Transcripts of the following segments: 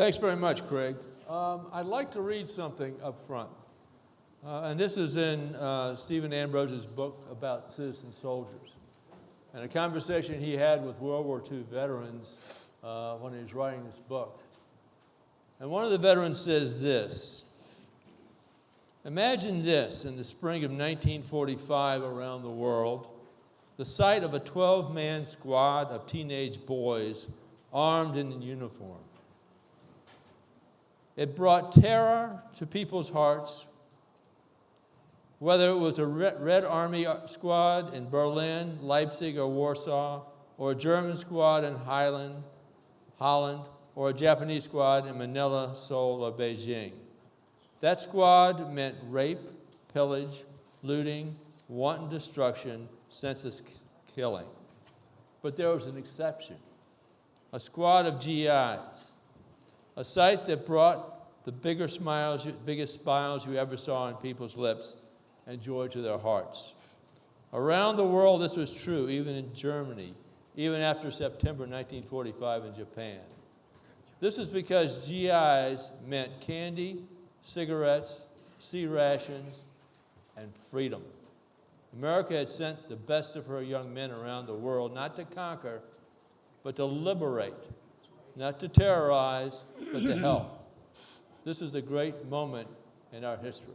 Thanks very much, Craig. I'd like to read something up front. And this is in Stephen Ambrose's book about citizen soldiers, and a conversation he had with World War II veterans when he was writing this book. And one of the veterans says this: imagine this in the spring of 1945 around the world, the sight of a 12-man squad of teenage boys armed and in uniform. It brought terror to people's hearts, whether it was a Red Army squad in Berlin, Leipzig, or Warsaw, or a German squad in Holland, or a Japanese squad in Manila, Seoul, or Beijing. That squad meant rape, pillage, looting, wanton destruction, senseless killing. But there was an exception: a squad of GIs, a sight that brought the biggest smiles you ever saw on people's lips and joy to their hearts. Around the world, this was true, even in Germany, even after September 1945 in Japan. This was because GIs meant candy, cigarettes, sea rations, and freedom. America had sent the best of her young men around the world, not to conquer, but to liberate, not to terrorize, but to help. This is a great moment in our history.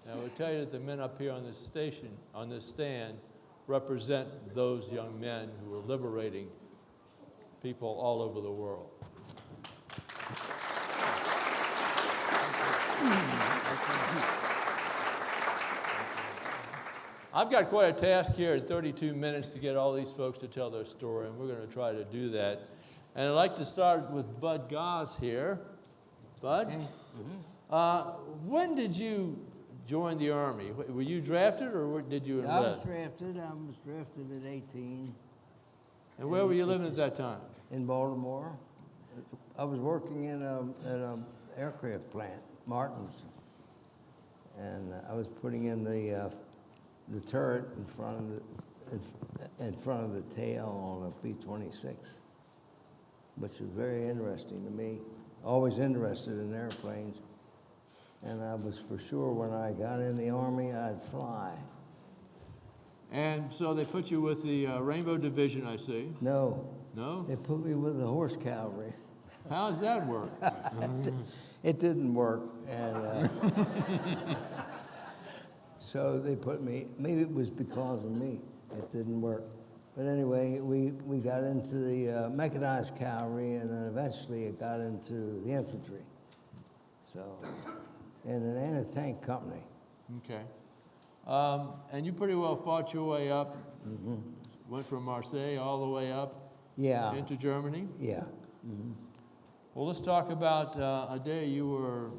And I will tell you that the men up here on this stand, represent those young men who were liberating people all over the world. I've got quite a task here in 32 minutes to get all these folks to tell their story, and we're going to try to do that. And I'd like to start with Bud Goss here. Bud, when did you join the Army? Were you drafted, or did you enlist? I was drafted. I was drafted at 18. And where were you living at that time? In Baltimore. I was working in an aircraft plant, Martin's, and I was putting in the turret in front of the tail on a B-26, which was very interesting to me. Always interested in airplanes, and I was for sure when I got in the Army I'd fly. And so they put you with the Rainbow Division, I see. No. No? They put me with the horse cavalry. How does that work? It didn't work, and so they put me. Maybe it was because of me. It didn't work. But anyway, we got into the mechanized cavalry, and then eventually it got into the infantry. So, in an anti-tank company. Okay. And you pretty well fought your way up. Mm-hmm. Went from Marseille all the way up. Yeah. Into Germany. Yeah. Mm-hmm. Well, let's talk about a day you were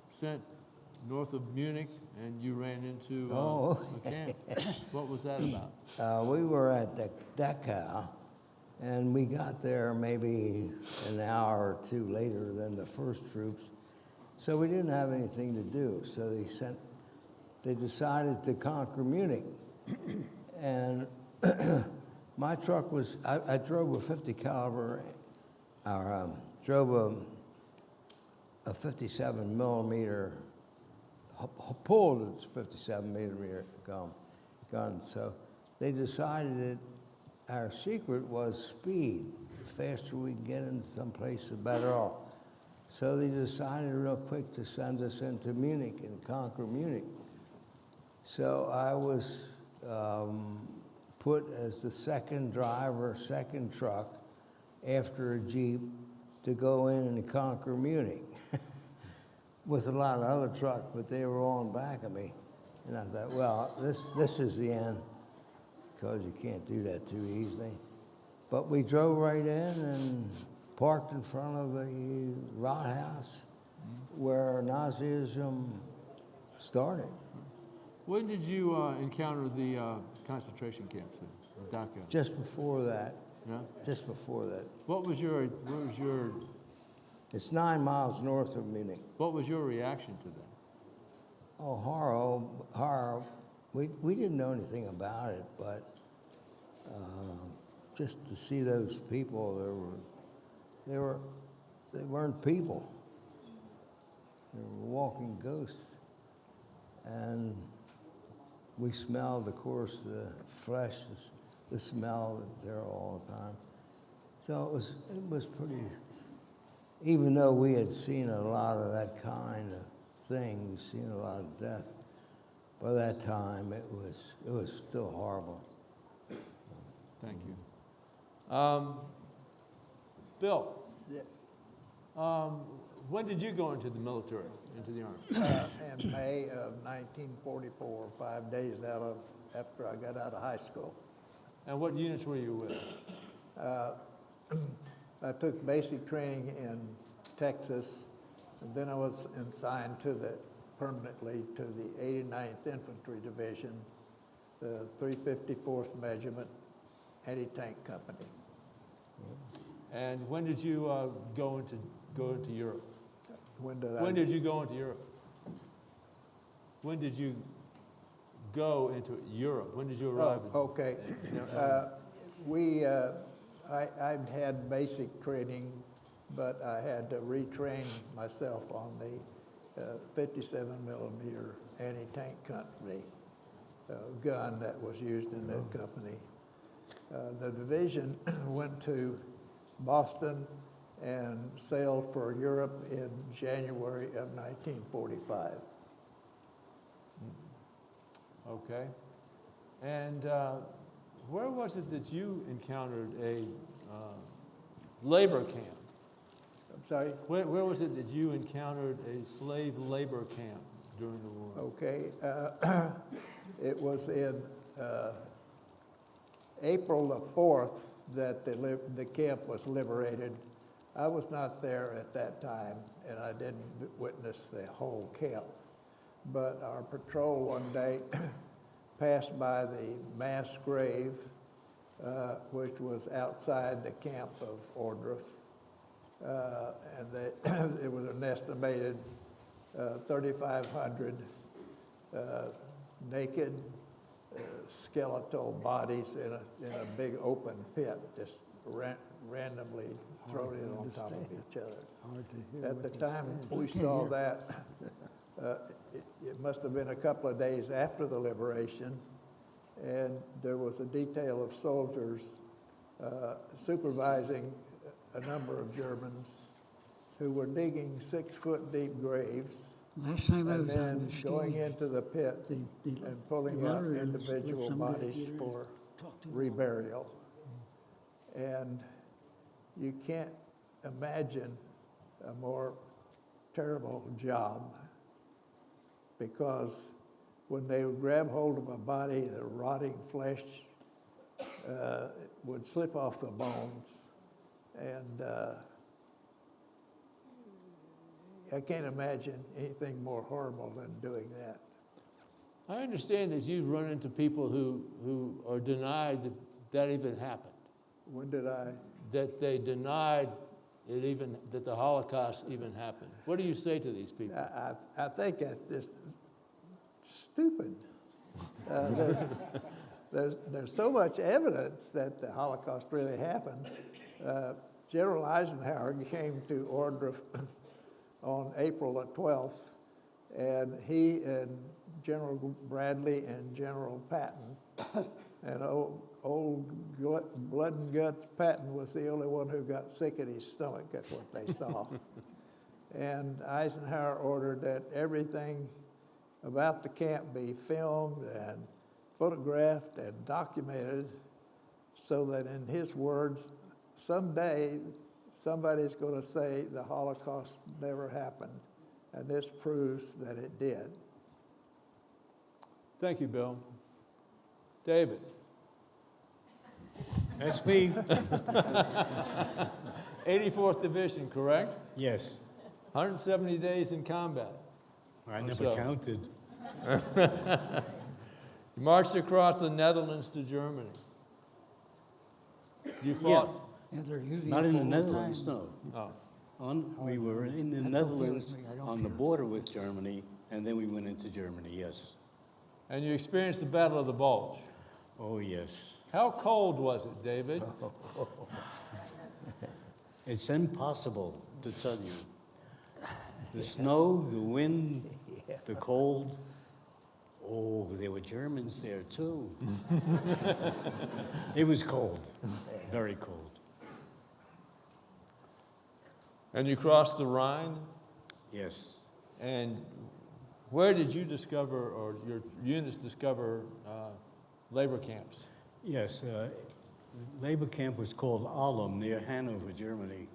sent north of Munich and you ran into a camp. What was that about? We were at Dachau, and we got there maybe an hour or two later than the first troops. So we didn't have anything to do. So they decided to conquer Munich. And my truck was, I drove a 50 caliber, drove a 57 millimeter, pulled a 57 millimeter gun. So they decided that our secret was speed. The faster we can get into some place, the better off. So they decided real quick to send us into Munich and conquer Munich. So I was put as the second driver, second truck, after a Jeep to go in and conquer Munich with a lot of other trucks, but they were all in back of me. And I thought, well, this is the end, because you can't do that too easily. But we drove right in and parked in front of the Rathaus where Nazism started. When did you encounter the concentration camps in Dachau? Just before that. Yeah? Just before that. What was your It's 9 miles north of Munich. What was your reaction to that? Oh, horror. We didn't know anything about it, but just to see those people, they were they weren't people. They were walking ghosts. And we smelled, of course, the flesh, the smell that's there all the time. So it was pretty, even though we had seen a lot of that kind of thing, we've seen a lot of death, by that time it was still horrible. Thank you. Bill, Yes. when did you go into the military, into the Army? In May of 1944, 5 days after I got out of high school. And what units were you with? I took basic training in Texas, and then I was assigned permanently to the 89th Infantry Division, the 354th Regiment Anti-Tank Company. And when did you go into Europe? When did When did you go into Europe? When did you go into Europe? When did you arrive? Okay. I'd had basic training, but I had to retrain myself on the 57 millimeter anti-tank company gun that was used in that company. The division went to Boston and sailed for Europe in January of 1945. Okay. And where was it that you encountered a labor camp? I'm sorry? Where was it that you encountered a slave labor camp during the war? Okay. It was in April the 4th that the camp was liberated. I was not there at that time, and I didn't witness the whole camp. But our patrol one day passed by the mass grave, which was outside the camp of Ordruff. And it was an estimated 3,500 naked skeletal bodies in a big open pit, just randomly thrown in on top of each other. At the time we saw that, it must have been a couple of days after the liberation, and there was a detail of soldiers supervising a number of Germans who were digging 6-foot deep graves Last time I and was on then the going stage, into the pit and pulling out Liberators with individual some of the bodies leaders for talked to them. reburial. And you can't imagine a more terrible job, because when they would grab hold of a body, the rotting flesh would slip off the bones. And I can't imagine anything more horrible than doing that. I understand that you've run into people who are denied that that even happened, When did I? that they denied that the Holocaust even happened. What do you say to these people? I think that's just stupid. There's so much evidence that the Holocaust really happened. General Eisenhower came to Ordruff on April the 12th, and he and General Bradley and General Patton, and old blood and guts Patton was the only one who got sick at his stomach. That's what they saw. And Eisenhower ordered that everything about the camp be filmed and photographed and documented, so that, in his words, someday somebody's going to say the Holocaust never happened, and this proves that it did. Thank you, Bill. David. That's me. 84th Division, correct? Yes. 170 days in combat. I never so. counted. You marched across the Netherlands to Germany. You fought. Yeah, they're usually Not in the full Netherlands, time. no. Oh. We were in the That don't Netherlands feel with me, I don't on the care. border with Germany, and then we went into Germany, yes. And you experienced the Battle of the Bulge. Oh, yes. How cold was it, David? It's impossible to tell you. The snow, the wind, the cold. Oh, there were Germans there too. It was cold, very cold. And you crossed the Rhine? Yes. And where did you discover, or your units discover, labor camps? Yes, labor camp was called Ahlem near Hanover, Germany.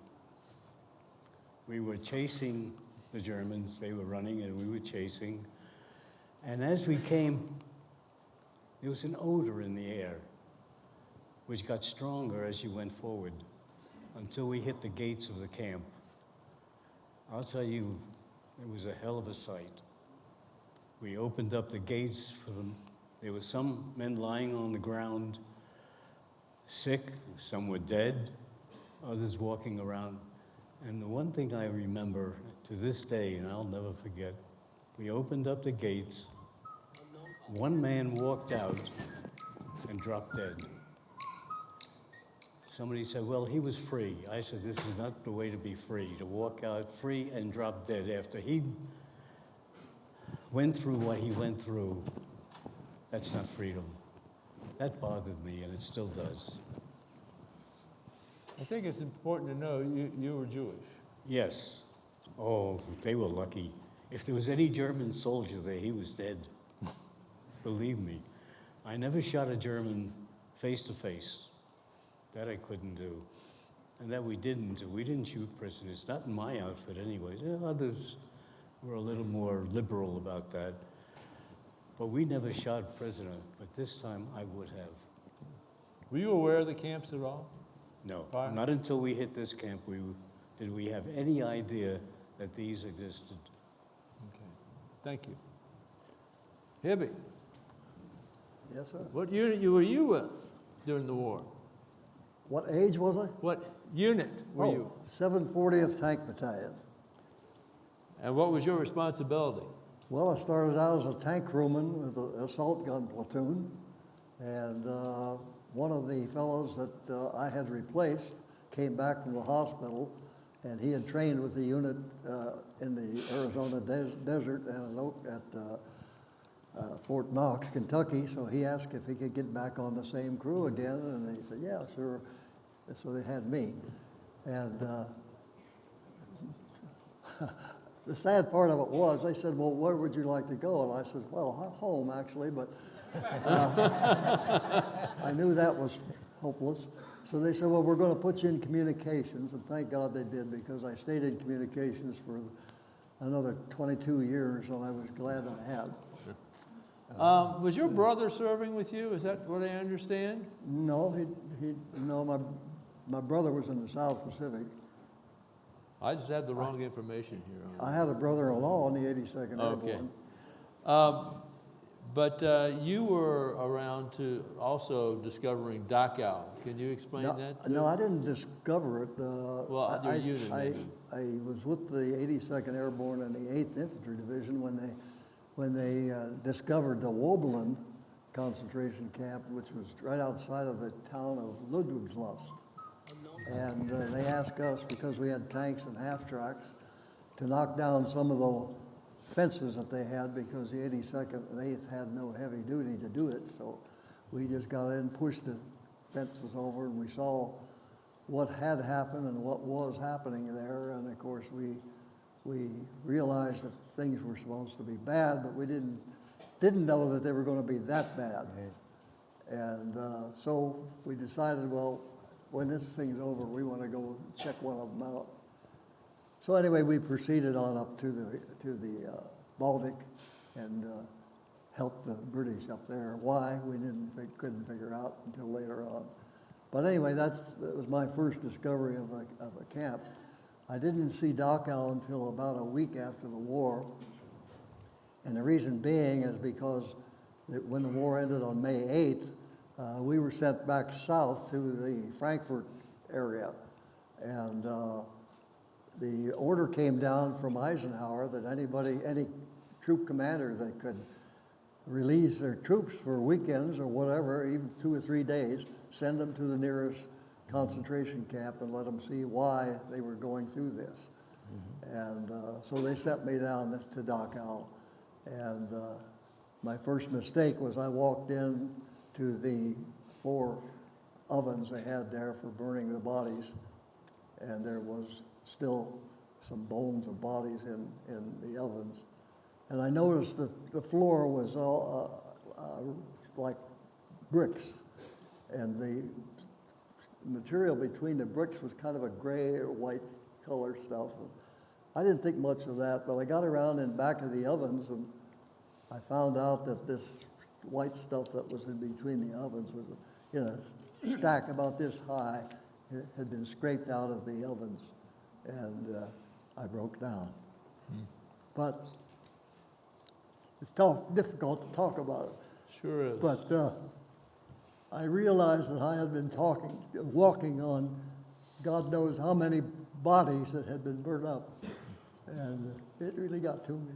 We were chasing the Germans. They were running and we were chasing. And as we came, there was an odor in the air, which got stronger as you went forward until we hit the gates of the camp. I'll tell you, it was a hell of a sight. We opened up the gates for them. There were some men lying on the ground, sick, some were dead, others walking around. And the one thing I remember to this day, and I'll never forget, we opened up the gates, one man walked out and dropped dead. Somebody said, well, he was free. I said, this is not the way to be free, to walk out free and drop dead after he went through what he went through. That's not freedom. That bothered me, and it still does. I think it's important to know you were Jewish. Yes. Oh, they were lucky. If there was any German soldier there, he was dead. Believe me. I never shot a German face to face. That I couldn't do. And that we didn't do. We didn't shoot prisoners, not in my outfit anyway. Others were a little more liberal about that. But we never shot a prisoner, but this time I would have. Were you aware of the camps at all? No, Why? not until we hit this camp did we have any idea that these existed. Okay, thank you. Hibby, Yes, sir. what unit were you with during the war? What age was I? What unit were you? 740th Tank Battalion. And what was your responsibility? Well, I started out as a tank crewman with an assault gun platoon, and one of the fellows that I had replaced came back from the hospital, and he had trained with the unit in the Arizona desert and at Fort Knox, Kentucky, so he asked if he could get back on the same crew again, and he said, yeah, sure. So they had me. And the sad part of it was, they said, well, where would you like to go? And I said, well, home, actually, but I knew that was hopeless. So they said, well, we're going to put you in communications, and thank God they did, because I stayed in communications for another 22 years, and I was glad I had. Was your brother serving with you? Is that what I understand? No, my brother was in the South Pacific. I just had the wrong information here. I had a brother-in-law in the 82nd Okay. Airborne. But you were around to also discovering Dachau. Can you explain that? No, I didn't discover it. Well, your unit maybe. I was with the 82nd Airborne and the 8th Infantry Division when they discovered the Wobeland concentration camp, which was right outside of the town of Ludwigslust. And they asked us, because we had tanks and half-tracks, to knock down some of the fences that they had, because the 82nd and 8th had no heavy duty to do it. So we just got in, pushed the fences over, and we saw what had happened and what was happening there. And of course, we realized that things were supposed to be bad, but we didn't know that they were going to be that bad. And so we decided, well, when this thing's over, we want to go check one of them out. So anyway, we proceeded on up to the Baltic and helped the British up there. Why, we couldn't figure out until later on. But anyway, that was my first discovery of a camp. I didn't see Dachau until about a week after the war. And the reason being is because when the war ended on May 8th, we were sent back south to the Frankfurt area. And the order came down from Eisenhower that any troop commander that could release their troops for weekends or whatever, even 2 or 3 days, send them to the nearest concentration camp and let them see why they were going through this. And so they sent me down to Dachau. And my first mistake was I walked in to the 4 ovens they had there for burning the bodies, and there was still some bones of bodies in the ovens. And I noticed that the floor was all like bricks, and the material between the bricks was kind of a gray or white color stuff. I didn't think much of that, but I got around in back of the ovens, and I found out that this white stuff that was in between the ovens was in a stack about this high. It had been scraped out of the ovens, and I broke down. But it's difficult to talk about it. Sure is. But I realized that I had been walking on God knows how many bodies that had been burned up. And it really got to me.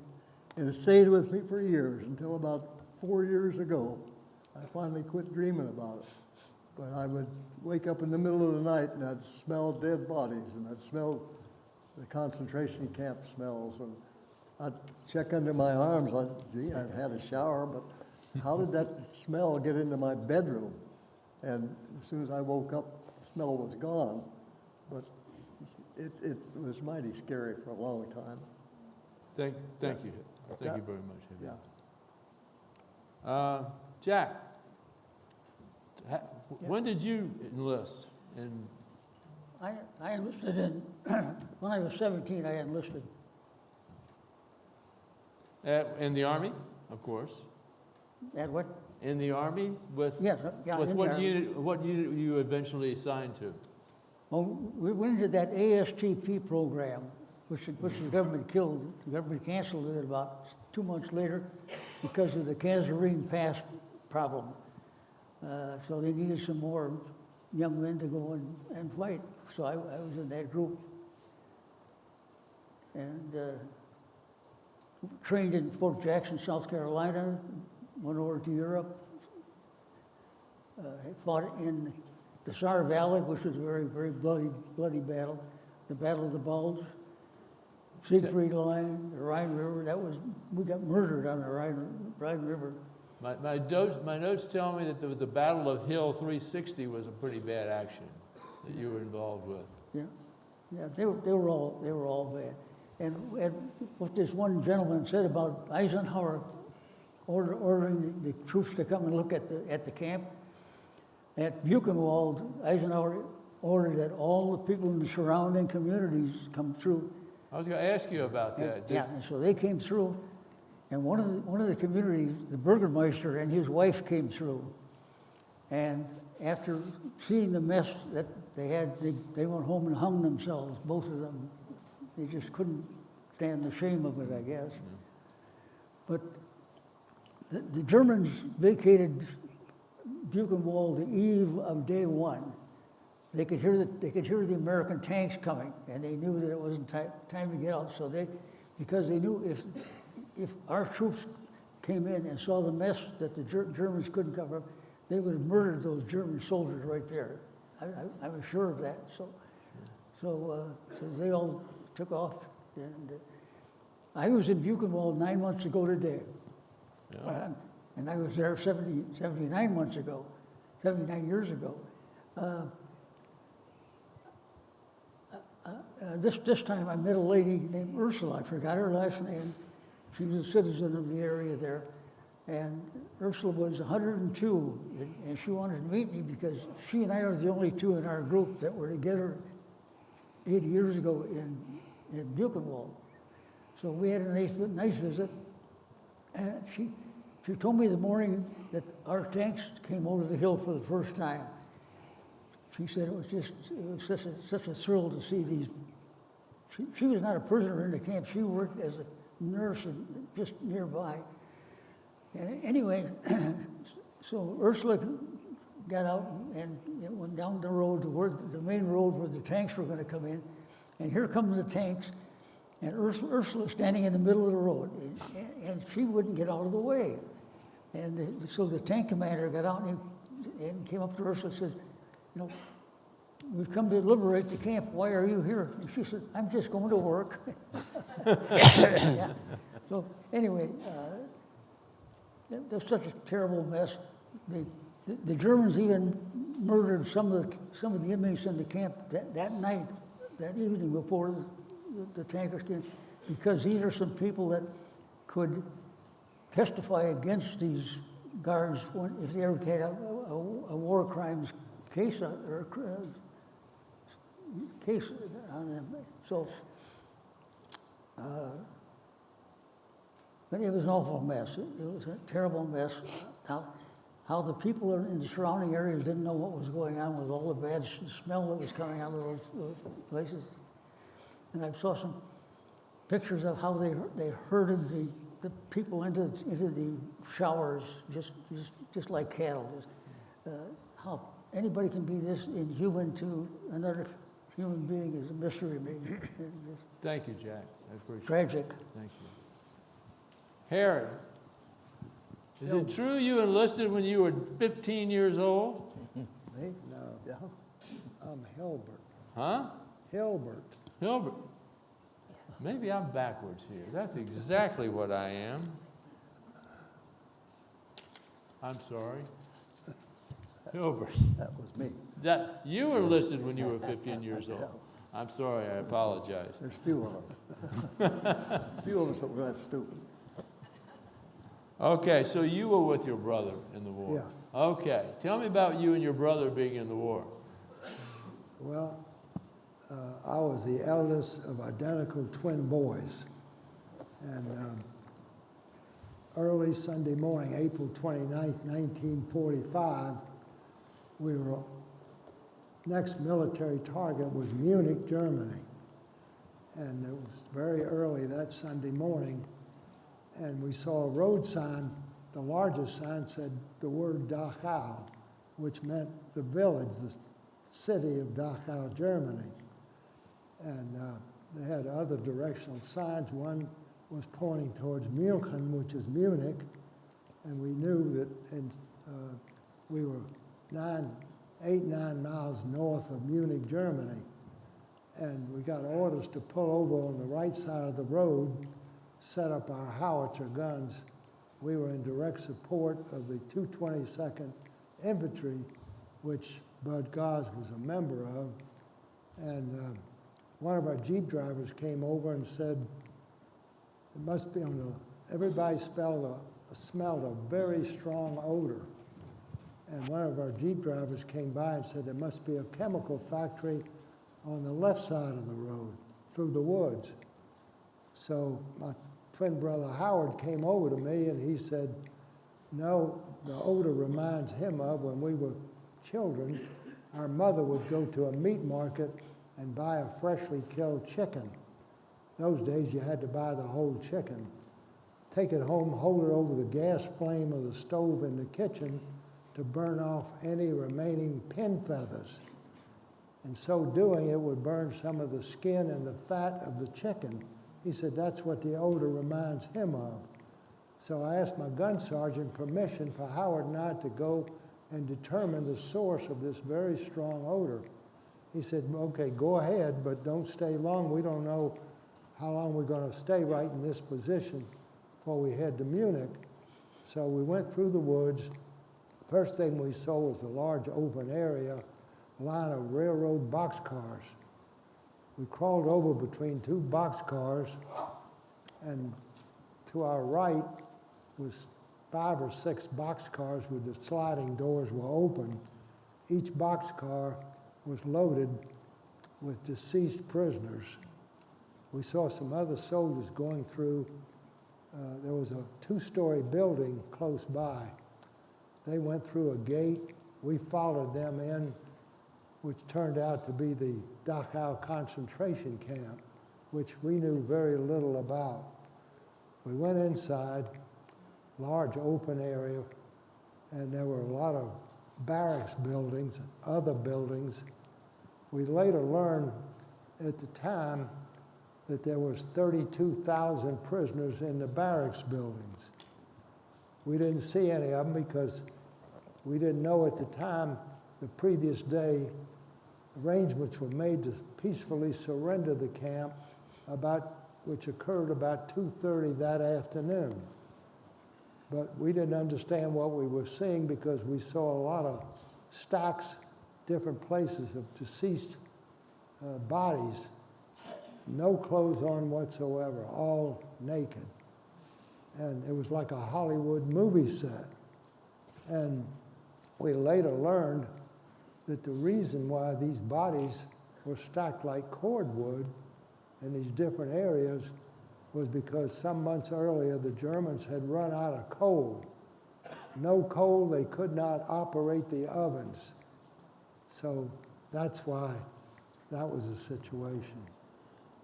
And it stayed with me for years, until about 4 years ago. I finally quit dreaming about it. But I would wake up in the middle of the night and I'd smell dead bodies, and I'd smell the concentration camp smells. And I'd check under my arms. Gee, I'd had a shower, but how did that smell get into my bedroom? And as soon as I woke up, the smell was gone. But it was mighty scary for a long time. Thank you. Thank you very much. Yeah. Jack, when did you enlist? And I enlisted in, when I was 17, I enlisted. in the Army, of course. At what? In the Army with Yes, yeah, with in the what Army. unit? What unit were you eventually assigned to? Well, we went into that ASTP program, which the government killed. The government canceled it about 2 months later because of the Kasserine Pass problem. So they needed some more young men to go and fight. So I was in that group. And trained in Fort Jackson, South Carolina, went over to Europe, fought in the Saar Valley, which was a very, very bloody battle, the Battle of the Bulge, Siegfried Line, the Rhine River. We got murdered on the Rhine River. My notes tell me that the Battle of Hill 360 was a pretty bad action that you were involved with. Yeah, they were all bad. And what this one gentleman said about Eisenhower ordering the troops to come and look at the camp, at Buchenwald, Eisenhower ordered that all the people in the surrounding communities come through. I was going to ask you about that. Yeah, and so they came through, and one of the communities, the Burgermeister and his wife came through, and after seeing the mess that they had, they went home and hung themselves, both of them. They just couldn't stand the shame of it, I guess. But the Germans vacated Buchenwald the eve of day one. They could hear the American tanks coming, and they knew that it wasn't time to get out. So because they knew if our troops came in and saw the mess that the Germans couldn't cover up, they would have murdered those German soldiers right there. I was sure of that. So they all took off, and I was in Buchenwald 9 months ago today. Yeah. And I was there 79 months ago, 79 years ago. This time I met a lady named Ursula. I forgot her last name. She was a citizen of the area there. And Ursula was 102, and she wanted to meet me because she and I are the only two in our group that were together 80 years ago in Buchenwald. So we had a nice visit. And she told me the morning that our tanks came over the hill for the first time. She said it was such a thrill to see these. She was not a prisoner in the camp. She worked as a nurse just nearby. And anyway, so Ursula got out and went down the road to the main road where the tanks were going to come in. And here come the tanks, and Ursula's standing in the middle of the road, and she wouldn't get out of the way. And so the tank commander got out and came up to Ursula and said, we've come to liberate the camp. Why are you here? And she said, I'm just going to work. Yeah. So anyway, that's such a terrible mess. The Germans even murdered some of the inmates in the camp that night, that evening before the tankers came, because these are some people that could testify against these guards if they ever had a war crimes case case on them. So, but it was an awful mess. It was a terrible mess. How the people in the surrounding areas didn't know what was going on with all the bad smell that was coming out of those places. And I saw some pictures of how they herded the people into the showers just like cattle. How anybody can be this inhuman to another human being is a mystery to me. Thank you, Jack. I appreciate it. Tragic. Thank you. Harry, is it true you enlisted when you were 15 years old? Me? No. Yeah. I'm Hilbert. Huh? Hilbert. Hilbert. Maybe I'm backwards here. That's exactly what I am. I'm sorry. Hilbert. That was me. That you enlisted when you were 15 years old. I'm sorry, I apologize. There's few of us. Few of us that were that stupid. Okay, so you were with your brother in the war. Yeah. Okay, tell me about you and your brother being in the war. Well, I was the eldest of identical twin boys. And early Sunday morning, April 29th, 1945, next military target was Munich, Germany. And it was very early that Sunday morning. And we saw a road sign, the largest sign said the word Dachau, which meant the village, the city of Dachau, Germany. And they had other directional signs. One was pointing towards München, which is Munich, and we knew that we were 9 miles north of Munich, Germany. And we got orders to pull over on the right side of the road, set up our howitzer guns. We were in direct support of the 222nd Infantry, which Bud Goss was a member of. And one of our Jeep drivers came over and said, it must be everybody smelled a very strong odor. And one of our Jeep drivers came by and said, there must be a chemical factory on the left side of the road, through the woods. So my twin brother Howard came over to me and he said, no, the odor reminds him of when we were children, our mother would go to a meat market and buy a freshly killed chicken. Those days you had to buy the whole chicken. Take it home, hold it over the gas flame of the stove in the kitchen to burn off any remaining pin feathers. In so doing, it would burn some of the skin and the fat of the chicken. He said that's what the odor reminds him of. So I asked my gun sergeant permission for Howard and I to go and determine the source of this very strong odor. He said, okay, go ahead, but don't stay long. We don't know how long we're going to stay right in this position before we head to Munich. So we went through the woods. First thing we saw was a large open area, line of railroad boxcars. We crawled over between two boxcars, and to our right was 5 or 6 boxcars with the sliding doors were open. Each boxcar was loaded with deceased prisoners. We saw some other soldiers going through. There was a 2-story building close by. They went through a gate. We followed them in, which turned out to be the Dachau concentration camp, which we knew very little about. We went inside, large open area, and there were a lot of barracks buildings, other buildings. We later learned at the time that there was 32,000 prisoners in the barracks buildings. We didn't see any of them because we didn't know at the time, the previous day, arrangements were made to peacefully surrender the camp, which occurred about 2:30 that afternoon. But we didn't understand what we were seeing because we saw a lot of stacks, different places of deceased bodies, no clothes on whatsoever, all naked. And it was like a Hollywood movie set. And we later learned that the reason why these bodies were stacked like cordwood in these different areas was because some months earlier the Germans had run out of coal. No coal, they could not operate the ovens. So that's why that was the situation.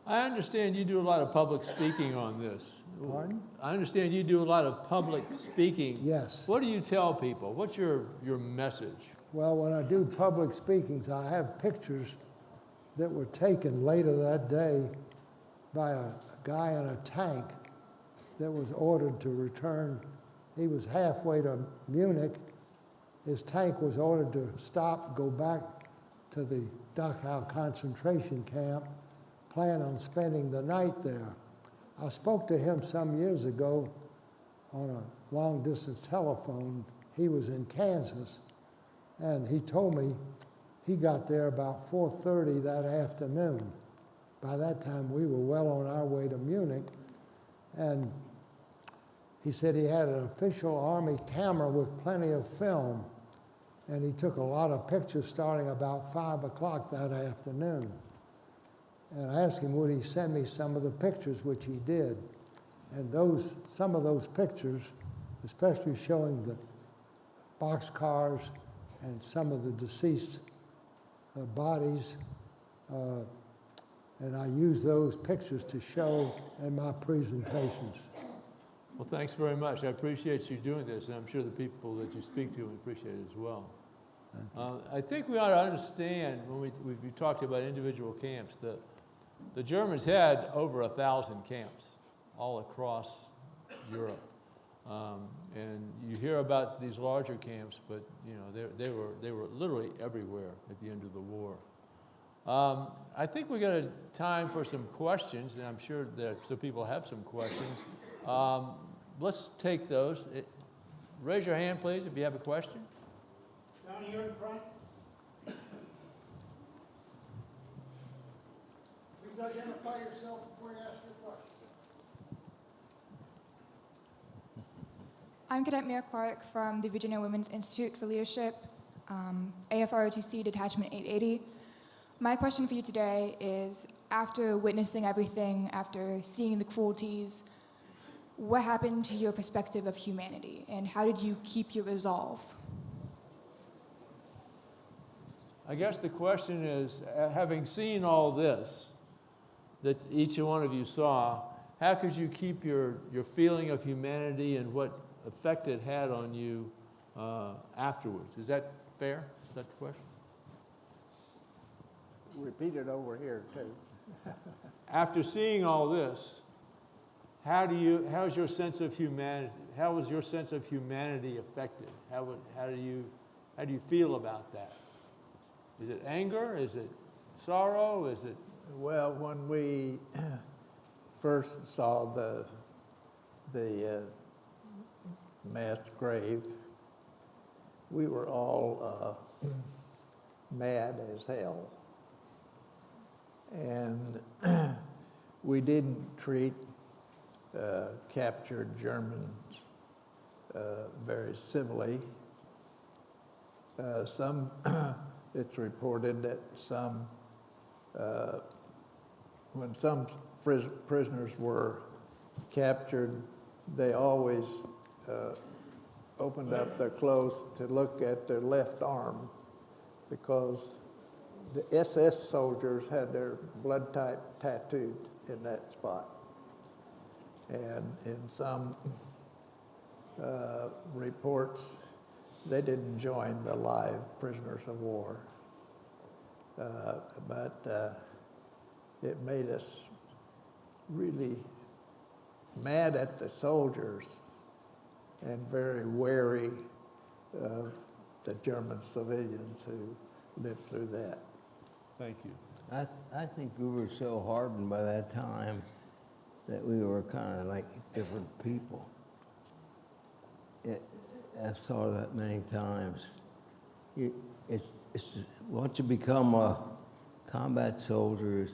I understand you do a lot of public speaking on this. Pardon? I understand you do a lot of public speaking. Yes. What do you tell people? What's your message? Well, when I do public speakings, I have pictures that were taken later that day by a guy in a tank that was ordered to return. He was halfway to Munich. His tank was ordered to stop, go back to the Dachau concentration camp, plan on spending the night there. I spoke to him some years ago on a long-distance telephone. He was in Kansas, and he told me he got there about 4:30 that afternoon. By that time, we were well on our way to Munich, and he said he had an official Army camera with plenty of film, and he took a lot of pictures starting about 5 o'clock that afternoon. And I asked him, would he send me some of the pictures, which he did. And some of those pictures, especially showing the boxcars and some of the deceased bodies, and I use those pictures to show in my presentations. Well, thanks very much. I appreciate you doing this, and I'm sure the people that you speak to appreciate it as well. I think we ought to understand when we talked about individual camps that the Germans had over 1,000 camps all across Europe. And you hear about these larger camps, but you know they were literally everywhere at the end of the war. I think we got a time for some questions, and I'm sure that some people have some questions. Let's take those. Raise your hand, please, if you have a question. Down here in front. Please identify yourself before you ask your question. I'm Cadet Mia Clark from the Virginia Women's Institute for Leadership, AFR-O2C Detachment 880. My question for you today is, after witnessing everything, after seeing the cruelties, what happened to your perspective of humanity, and how did you keep your resolve? I guess the question is, having seen all this that each one of you saw, how could you keep your feeling of humanity and what effect it had on you afterwards? Is that fair? Is that the question? Repeat it over here, too. After seeing all this, how's your sense of humanity? How was your sense of humanity affected? How do you feel about that? Is it anger? Is it sorrow? Is it? Well, when we first saw the mass grave, we were all mad as hell. And we didn't treat captured Germans very civilly. It's reported that when some prisoners were captured, they always opened up their clothes to look at their left arm, because the SS soldiers had their blood type tattooed in that spot. And in some reports, they didn't join the live prisoners of war. But it made us really mad at the soldiers and very wary of the German civilians who lived through that. Thank you. I think we were so hardened by that time that we were kind of like different people. I've thought of that many times. Once you become a combat soldier,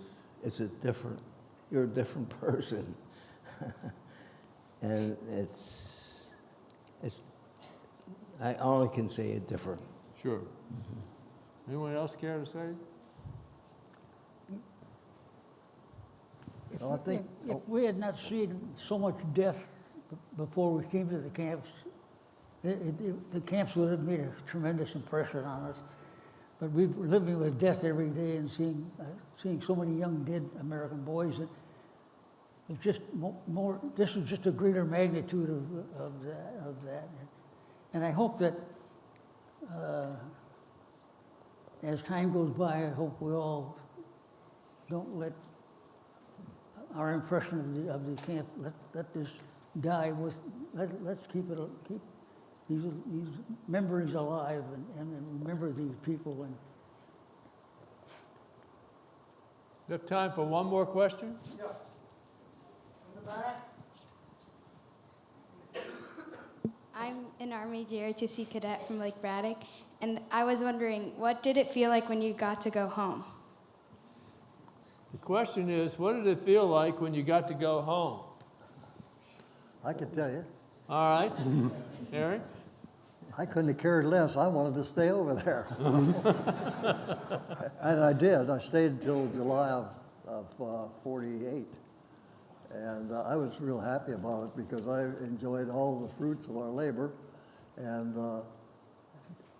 you're a different person. And I only can say it different. Sure. Anyone else care to say? Well, I think, If we had not seen so much death before we came to the camps, the camps would have made a tremendous impression on us. But we're living with death every day and seeing so many young dead American boys. That it's just more. This was just a greater magnitude of that. And I hope that as time goes by, I hope we all don't let our impression of the camp, let this die with, let's keep these memories alive and remember these people. And You have time for one more question? Yes. In the back? I'm an Army JROTC cadet from Lake Braddock, and I was wondering, what did it feel like when you got to go home? The question is, what did it feel like when you got to go home? I can tell you, All right. Harry? I couldn't have cared less. I wanted to stay over there. And I did. I stayed until July of 48. And I was real happy about it because I enjoyed all the fruits of our labor and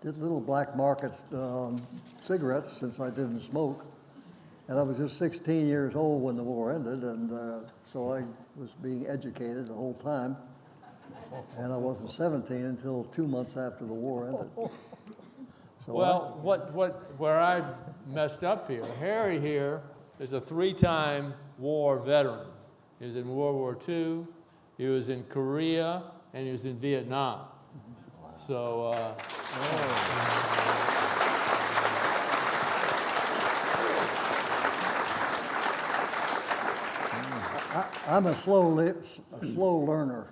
did little black markets on cigarettes since I didn't smoke. And I was just 16 years old when the war ended, and so I was being educated the whole time. And I wasn't 17 until 2 months after the war ended. So Well, where I messed up here, Harry here is a 3-time war veteran. He was in World War II, he was in Korea, and he was in Vietnam. So, I'm a slow learner.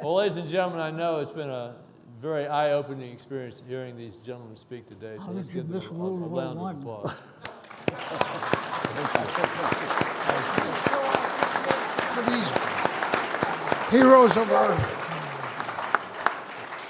well, ladies and gentlemen, I know it's been a very eye-opening experience hearing these gentlemen speak today, so How let's did you give them miss a World War round of I? applause. For these heroes of our